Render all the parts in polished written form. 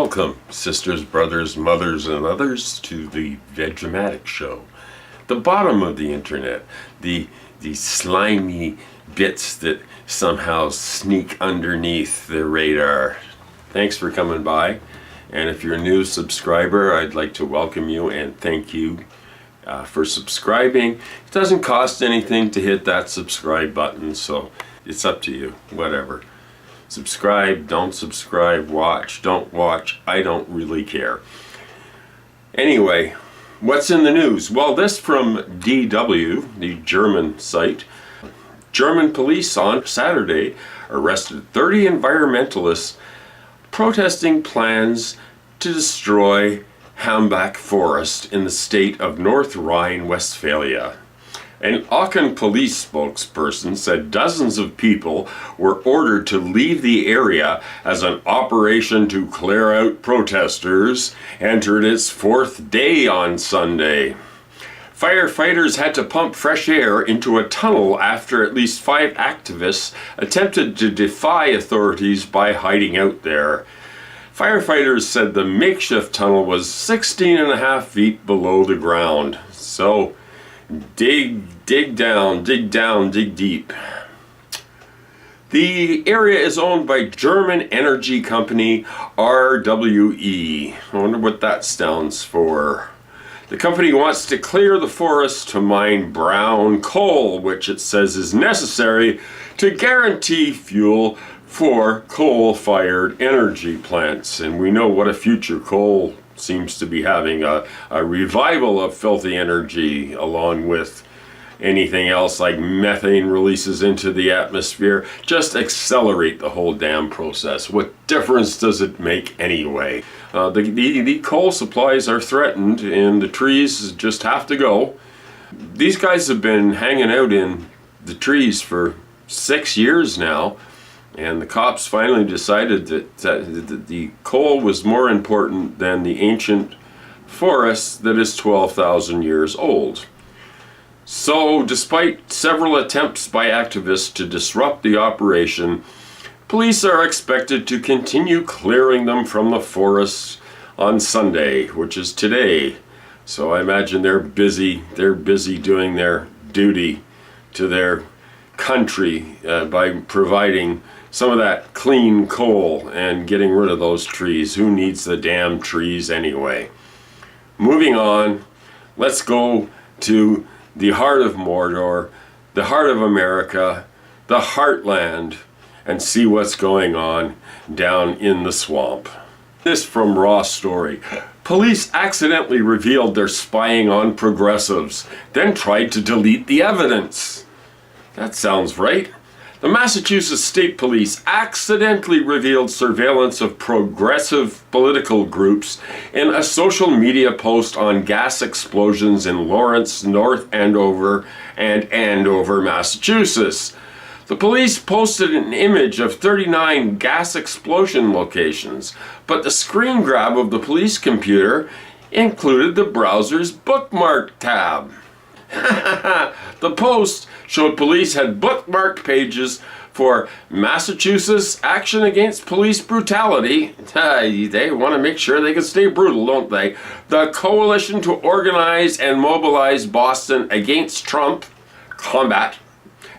Welcome, sisters, brothers, mothers, and others, to the Vegematic show. The bottom of the internet, the slimy bits that somehow sneak underneath the radar. Thanks for coming by, and if you're a new subscriber, I'd like to welcome you and thank you for subscribing. It doesn't cost anything to hit that subscribe button, so it's up to you, whatever. Subscribe, don't subscribe, watch, don't watch, I don't really care. Anyway, what's in the news? Well, this from DW, the German site. German police on Saturday arrested 30 environmentalists protesting plans to destroy Hambach Forest in the state of North Rhine-Westphalia. An Aachen police spokesperson said dozens of people were ordered to leave the area as an operation to clear out protesters entered its fourth day on Sunday. Firefighters had to pump fresh air into a tunnel after at least 5 activists attempted to defy authorities by hiding out there. Firefighters said the makeshift tunnel was 16.5 feet below the ground. So, dig down, dig deep. The area is owned by German energy company RWE. I wonder what that stands for. The company wants to clear the forest to mine brown coal, which it says is necessary to guarantee fuel for coal-fired energy plants. And we know what a future coal seems to be having, a revival of filthy energy, along with anything else like methane releases into the atmosphere. Just accelerate the whole damn process. What difference does it make anyway? The coal supplies are threatened and the trees just have to go. These guys have been hanging out in the trees for 6 years now, and the cops finally decided that the coal was more important than the ancient forest that is 12,000 years old. So, despite several attempts by activists to disrupt the operation, police are expected to continue clearing them from the forest on Sunday, which is today. So I imagine they're busy doing their duty to their country by providing some of that clean coal and getting rid of those trees. Who needs the damn trees anyway? Moving on, let's go to the heart of Mordor, the heart of America, the heartland, and see what's going on down in the swamp. This from Raw Story. Police accidentally revealed they're spying on progressives, then tried to delete the evidence. That sounds right. The Massachusetts State Police accidentally revealed surveillance of progressive political groups in a social media post on gas explosions in Lawrence, North Andover, and Andover, Massachusetts. The police posted an image of 39 gas explosion locations, but the screen grab of the police computer included the browser's bookmark tab. The post showed police had bookmarked pages for Massachusetts Action Against Police Brutality. They want to make sure they can stay brutal, don't they? The Coalition to Organize and Mobilize Boston Against Trump, Combat,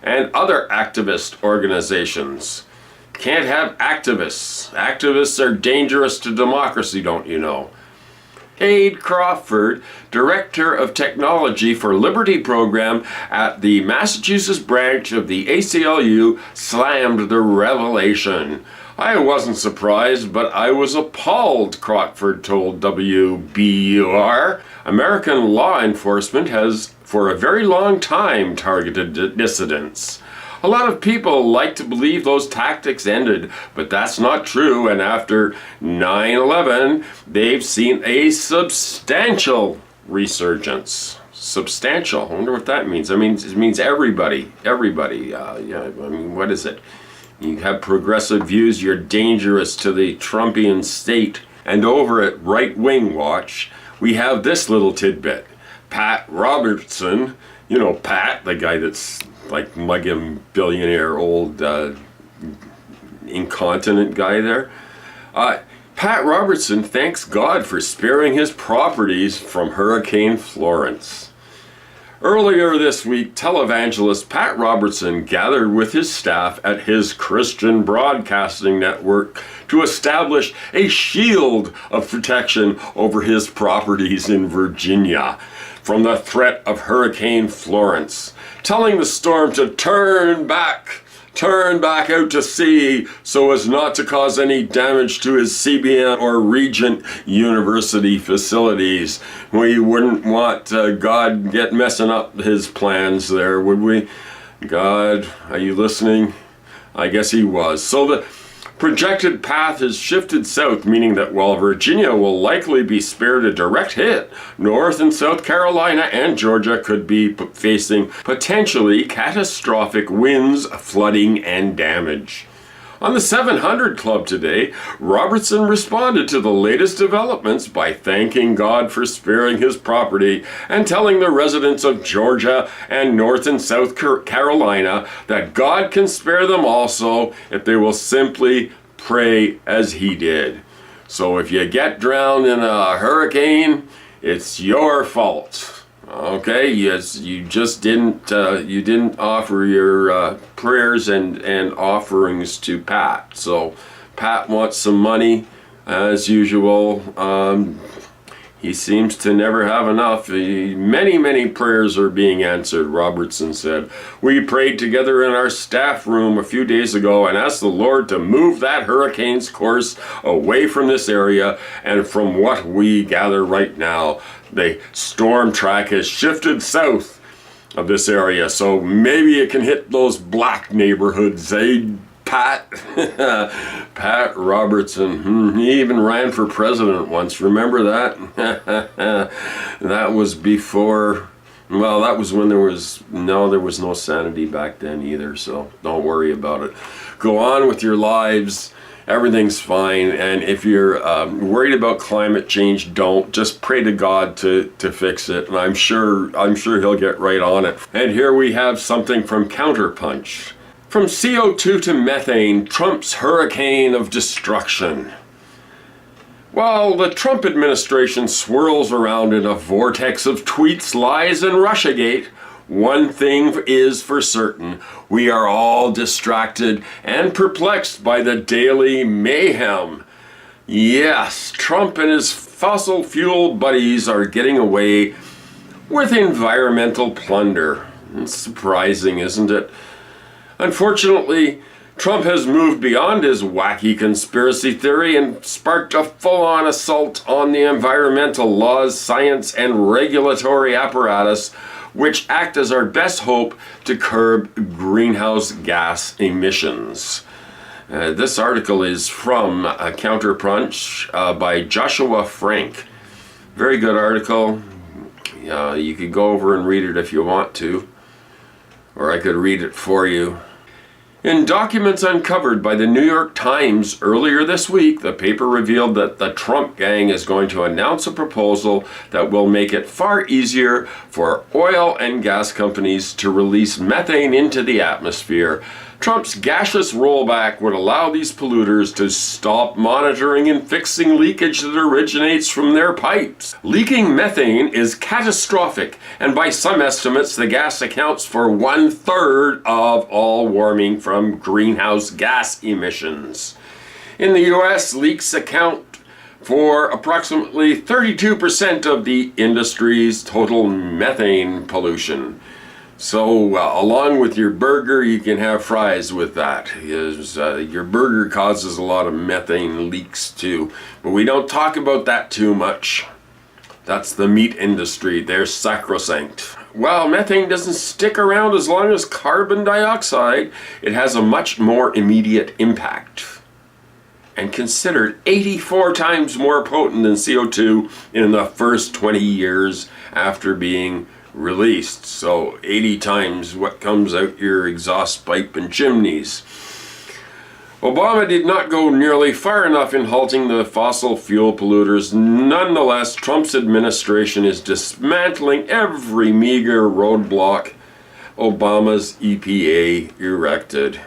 and other activist organizations. Can't have activists. Activists are dangerous to democracy, don't you know? Cade Crawford, Director of Technology for Liberty Program at the Massachusetts branch of the ACLU, slammed the revelation. I wasn't surprised, but I was appalled, Crawford told WBUR. American law enforcement has, for a very long time, targeted dissidents. A lot of people like to believe those tactics ended, but that's not true, and after 9/11, they've seen a substantial resurgence. Substantial. I wonder what that means. I mean, it means everybody. What is it? You have progressive views, you're dangerous to the Trumpian state. And over at Right Wing Watch, we have this little tidbit. Pat Robertson, you know Pat, the guy that's like mugging billionaire old incontinent guy there. Pat Robertson thanks God for sparing his properties from Hurricane Florence. Earlier this week, televangelist Pat Robertson gathered with his staff at his Christian broadcasting network to establish a shield of protection over his properties in Virginia from the threat of Hurricane Florence, telling the storm to turn back out to sea so as not to cause any damage to his CBN or Regent University facilities. We wouldn't want God get messing up his plans there, would we? God, are you listening? I guess he was. So the projected path has shifted south, meaning that while Virginia will likely be spared a direct hit, North and South Carolina and Georgia could be facing potentially catastrophic winds, flooding, and damage. On the 700 Club today, Robertson responded to the latest developments by thanking God for sparing his property and telling the residents of Georgia and North and South Carolina that God can spare them also if they will simply pray as he did. So if you get drowned in a hurricane, it's your fault. Okay, yes, you just didn't offer your prayers and offerings to Pat. So Pat wants some money as usual. He seems to never have enough. Many prayers are being answered, Robertson said. We prayed together in our staff room a few days ago and asked the Lord to move that hurricane's course away from this area and from what we gather right now. The storm track has shifted south of this area, so maybe it can hit those black neighborhoods, eh, Pat? Pat Robertson. He even ran for president once. Remember that? That was before, well, that was when there was no sanity back then either, so don't worry about it. Go on with your lives. Everything's fine, and if you're worried about climate change, don't. Just pray to God to fix it, and I'm sure he'll get right on it. And here we have something from Counterpunch. From CO2 to methane, Trump's hurricane of destruction. While the Trump administration swirls around in a vortex of tweets, lies, and Russiagate, one thing is for certain: we are all distracted and perplexed by the daily mayhem. Yes, Trump and his fossil fuel buddies are getting away with environmental plunder. It's surprising, isn't it? Unfortunately, Trump has moved beyond his wacky conspiracy theory and sparked a full-on assault on the environmental laws, science, and regulatory apparatus which act as our best hope to curb greenhouse gas emissions. This article is from Counterpunch by Joshua Frank. Very good article. You could go over and read it if you want to, or I could read it for you. In documents uncovered by the New York Times earlier this week, the paper revealed that the Trump gang is going to announce a proposal that will make it far easier for oil and gas companies to release methane into the atmosphere. Trump's gaseous rollback would allow these polluters to stop monitoring and fixing leakage that originates from their pipes. Leaking methane is catastrophic, and by some estimates, the gas accounts for 1/3 of all warming from greenhouse gas emissions. In the US, leaks account for approximately 32% of the industry's total methane pollution. So along with your burger, you can have fries with that. Your burger causes a lot of methane leaks too. But we don't talk about that too much. That's the meat industry. They're sacrosanct. While methane doesn't stick around as long as carbon dioxide, it has a much more immediate impact. And considered 84 times more potent than CO2 in the first 20 years after being released. So 80 times what comes out your exhaust pipe and chimneys. Obama did not go nearly far enough in halting the fossil fuel polluters. Nonetheless, Trump's administration is dismantling every meager roadblock Obama's EPA erected.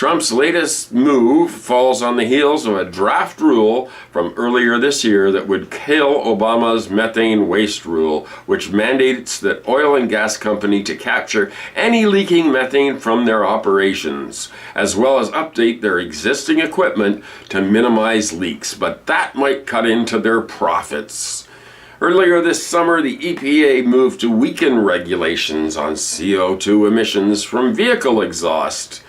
Trump's latest move falls on the heels of a draft rule from earlier this year that would kill Obama's methane waste rule, which mandates that oil and gas company to capture any leaking methane from their operations, as well as update their existing equipment to minimize leaks. But that might cut into their profits. Earlier this summer, the EPA moved to weaken regulations on CO2 emissions from vehicle exhaust.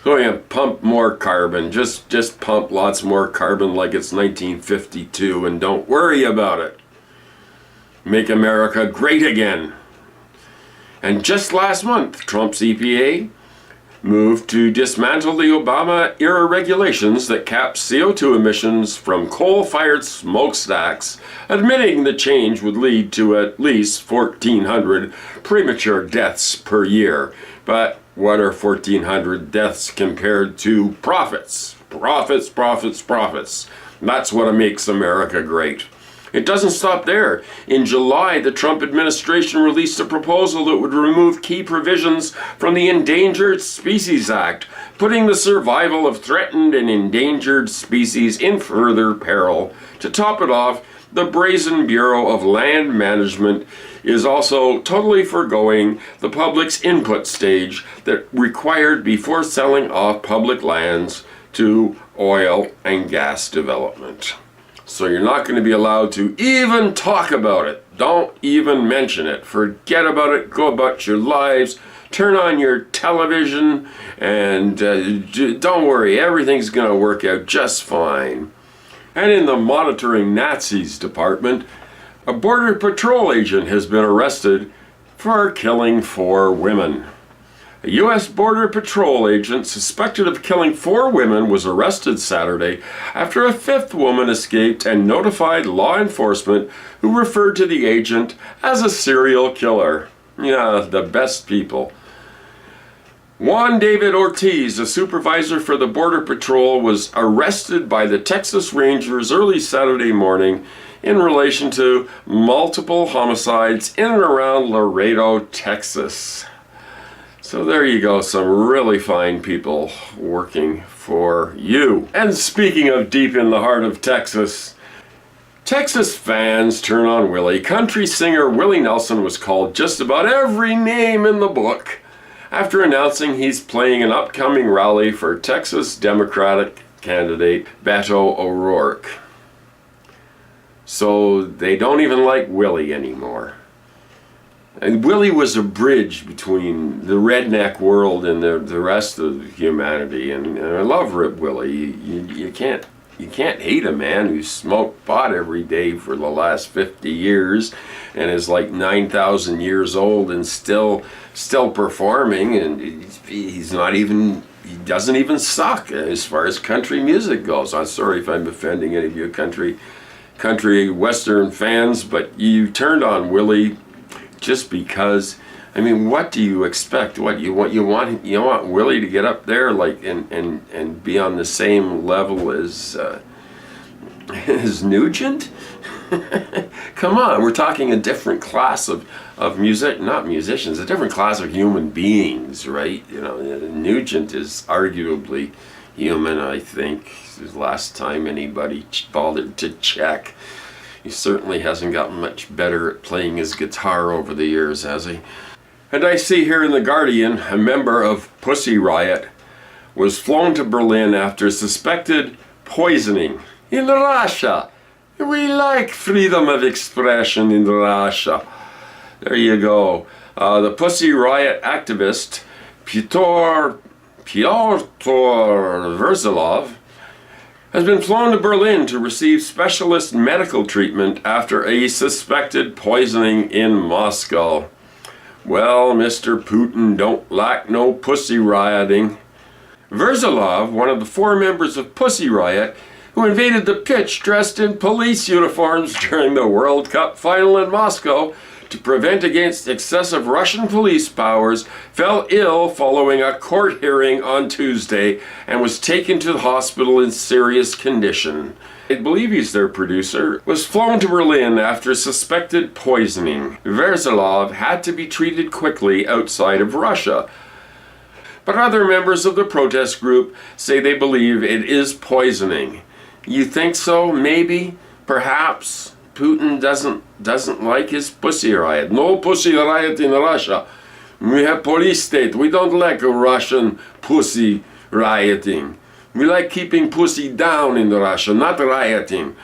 So you pump more carbon, just pump lots more carbon like it's 1952 and don't worry about it. Make America great again. And just last month, Trump's EPA moved to dismantle the Obama-era regulations that cap CO2 emissions from coal-fired smokestacks, admitting the change would lead to at least 1,400 premature deaths per year. But what are 1,400 deaths compared to profits? Profits, profits, profits. That's what makes America great. It doesn't stop there. In July, the Trump administration released a proposal that would remove key provisions from the Endangered Species Act, putting the survival of threatened and endangered species in further peril. To top it off, the brazen Bureau of Land Management is also totally foregoing the public's input stage that required before selling off public lands to oil and gas development. So you're not going to be allowed to even talk about it. Don't even mention it. Forget about it. Go about your lives. Turn on your television and don't worry. Everything's going to work out just fine. And in the monitoring Nazis department, a Border Patrol agent has been arrested for killing 4 women. A U.S. Border Patrol agent suspected of killing 4 women was arrested Saturday after a 5th woman escaped and notified law enforcement, who referred to the agent as a serial killer. Yeah, the best people. Juan David Ortiz, a supervisor for the Border Patrol, was arrested by the Texas Rangers early Saturday morning in relation to multiple homicides in and around Laredo, Texas. So there you go, some really fine people working for you. And speaking of deep in the heart of Texas, Texas fans turn on Willie. Country singer Willie Nelson was called just about every name in the book after announcing he's playing an upcoming rally for Texas Democratic candidate Beto O'Rourke. So they don't even like Willie anymore. And Willie was a bridge between the redneck world and the rest of humanity. And I love Rip Willie. You can't hate a man who smoked pot every day for the last 50 years and is like 9,000 years old and still performing. And he doesn't even suck as far as country music goes. I'm sorry if I'm offending any of you country western fans, but you turned on Willie just because. I mean, what do you expect? What you want Willie to get up there like and be on the same level as Nugent? Come on, we're talking a different class of music, not musicians, a different class of human beings, right? You know, Nugent is arguably human, I think. The last time anybody bothered to check. He certainly hasn't gotten much better at playing his guitar over the years, has he? And I see here in The Guardian, a member of Pussy Riot was flown to Berlin after suspected poisoning. In Russia! We like freedom of expression in Russia. There you go. The Pussy Riot activist, Pyotr Verzilov, has been flown to Berlin to receive specialist medical treatment after a suspected poisoning in Moscow. Well, Mr. Putin don't like no pussy rioting. Verzilov, one of the 4 members of Pussy Riot, who invaded the pitch dressed in police uniforms during the World Cup final in Moscow to prevent against excessive Russian police powers, fell ill following a court hearing on Tuesday and was taken to the hospital in serious condition. I believe he's their producer, was flown to Berlin after suspected poisoning. Verzilov had to be treated quickly outside of Russia. but other members of the protest group say they believe it is poisoning. You think so? Maybe? Perhaps? Putin doesn't like his pussy riot. No pussy riot in Russia. We have police state. We don't like a Russian pussy rioting. We like keeping pussy down in Russia, not rioting.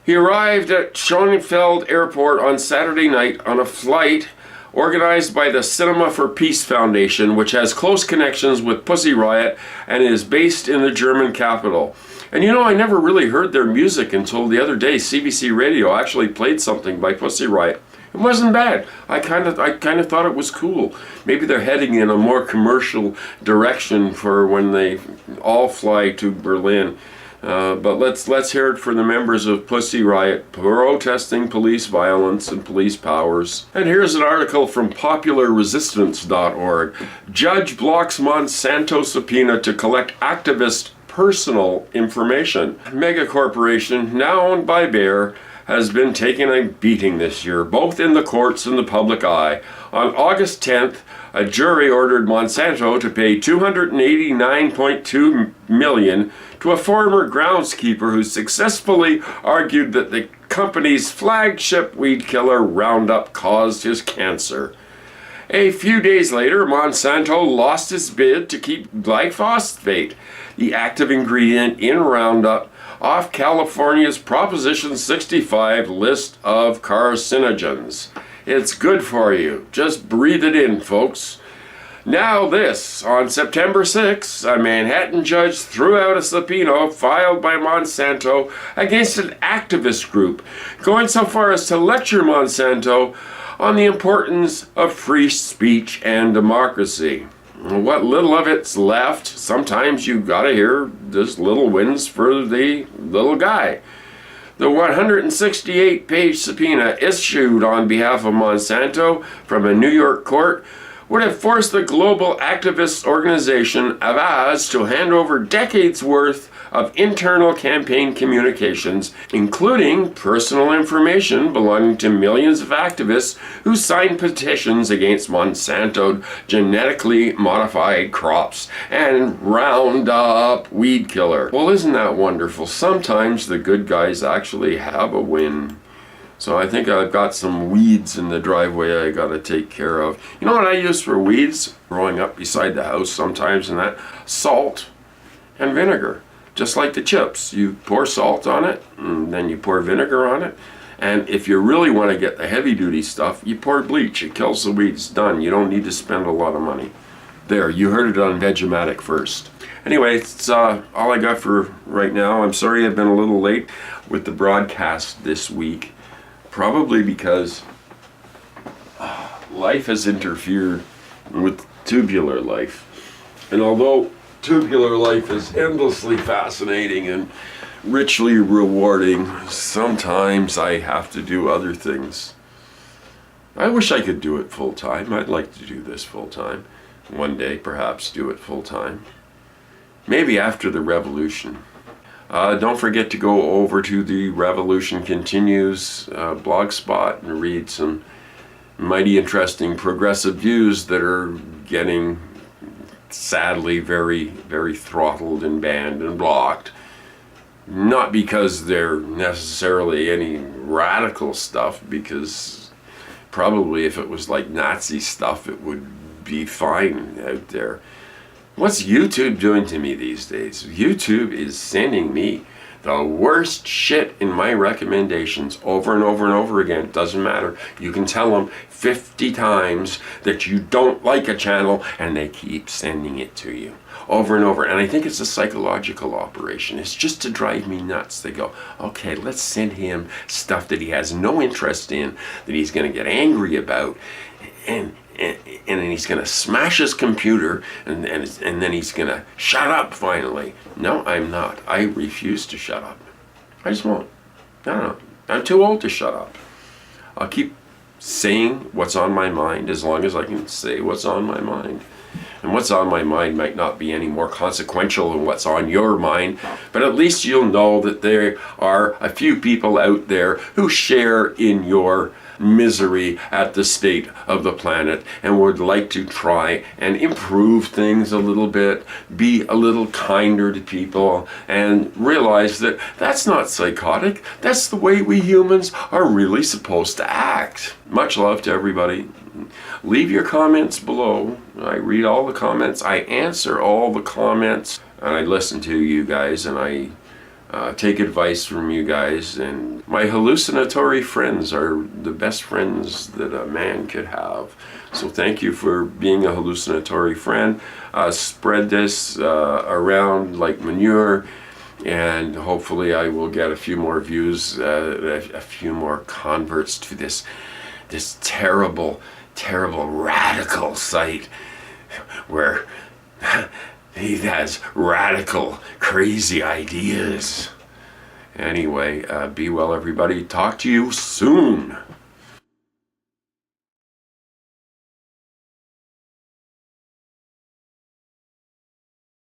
He arrived at Schönefeld Airport on Saturday night on a flight organized by the Cinema for Peace Foundation, which has close connections with Pussy Riot and is based in the German capital. And you know, I never really heard their music until the other day. CBC Radio actually played something by Pussy Riot. It wasn't bad. I kind of thought it was cool. Maybe they're heading in a more commercial direction for when they all fly to Berlin. But let's hear it for the members of Pussy Riot protesting police violence and police powers. And here's an article from popularresistance.org. Judge blocks Monsanto subpoena to collect activist personal information. Mega corporation, now owned by Bayer, has been taking a beating this year, both in the courts and the public eye. On August 10th, a jury ordered Monsanto to pay $289.2 million to a former groundskeeper who successfully argued that the company's flagship weed killer Roundup caused his cancer. A few days later, Monsanto lost its bid to keep glyphosate, the active ingredient in Roundup, off California's Proposition 65 list of carcinogens. It's good for you. Just breathe it in, folks. Now this, on September 6, a Manhattan judge threw out a subpoena filed by Monsanto against an activist group, going so far as to lecture Monsanto on the importance of free speech and democracy. What little of it's left, sometimes you gotta hear this little wins for the little guy. The 168-page subpoena issued on behalf of Monsanto from a New York court would have forced the global activist organization Avaz to hand over decades worth of internal campaign communications, including personal information belonging to millions of activists who signed petitions against Monsanto genetically modified crops and Roundup weed killer. Well, isn't that wonderful? Sometimes the good guys actually have a win. So I think I've got some weeds in the driveway I gotta take care of. You know what I use for weeds growing up beside the house sometimes, and that? Salt and vinegar. Just like the chips. You pour salt on it, and then you pour vinegar on it. And if you really want to get the heavy duty stuff, you pour bleach. It kills the weeds. Done. You don't need to spend a lot of money. There, you heard it on Vegematic first. Anyway, it's all I got for right now. I'm sorry I've been a little late with the broadcast this week. Probably because life has interfered with tubular life. And although tubular life is endlessly fascinating and richly rewarding, sometimes I have to do other things. I wish I could do it full time. I'd like to do this full time. One day, perhaps, do it full time. Maybe after the revolution. Don't forget to go over to the Revolution Continues blogspot and read some mighty interesting progressive views that are getting sadly very, very throttled and banned and blocked. Not because they're necessarily any radical stuff, because probably if it was like Nazi stuff it would be fine out there. What's YouTube doing to me these days? YouTube is sending me the worst shit in my recommendations over and over and over again. It doesn't matter. You can tell them 50 times that you don't like a channel and they keep sending it to you over and over. And I think it's a psychological operation. It's just to drive me nuts. They go, okay, let's send him stuff that he has no interest in, that he's going to get angry about, and then he's going to smash his computer, and then he's going to shut up finally. No, I'm not. I refuse to shut up. I just won't. I don't know. I'm too old to shut up. I'll keep saying what's on my mind as long as I can say what's on my mind. And what's on my mind might not be any more consequential than what's on your mind, but at least you'll know that there are a few people out there who share in your misery at the state of the planet and would like to try and improve things a little bit, be a little kinder to people, and realize that that's not psychotic. That's the way we humans are really supposed to act. Much love to everybody. Leave your comments below. I read all the comments. I answer all the comments. And I listen to you guys, and I take advice from you guys. And my hallucinatory friends are the best friends that a man could have. So thank you for being a hallucinatory friend. Spread this around like manure. And hopefully I will get a few more views, a few more converts to this terrible radical site where he has radical, crazy ideas. Anyway, be well, everybody. Talk to you soon.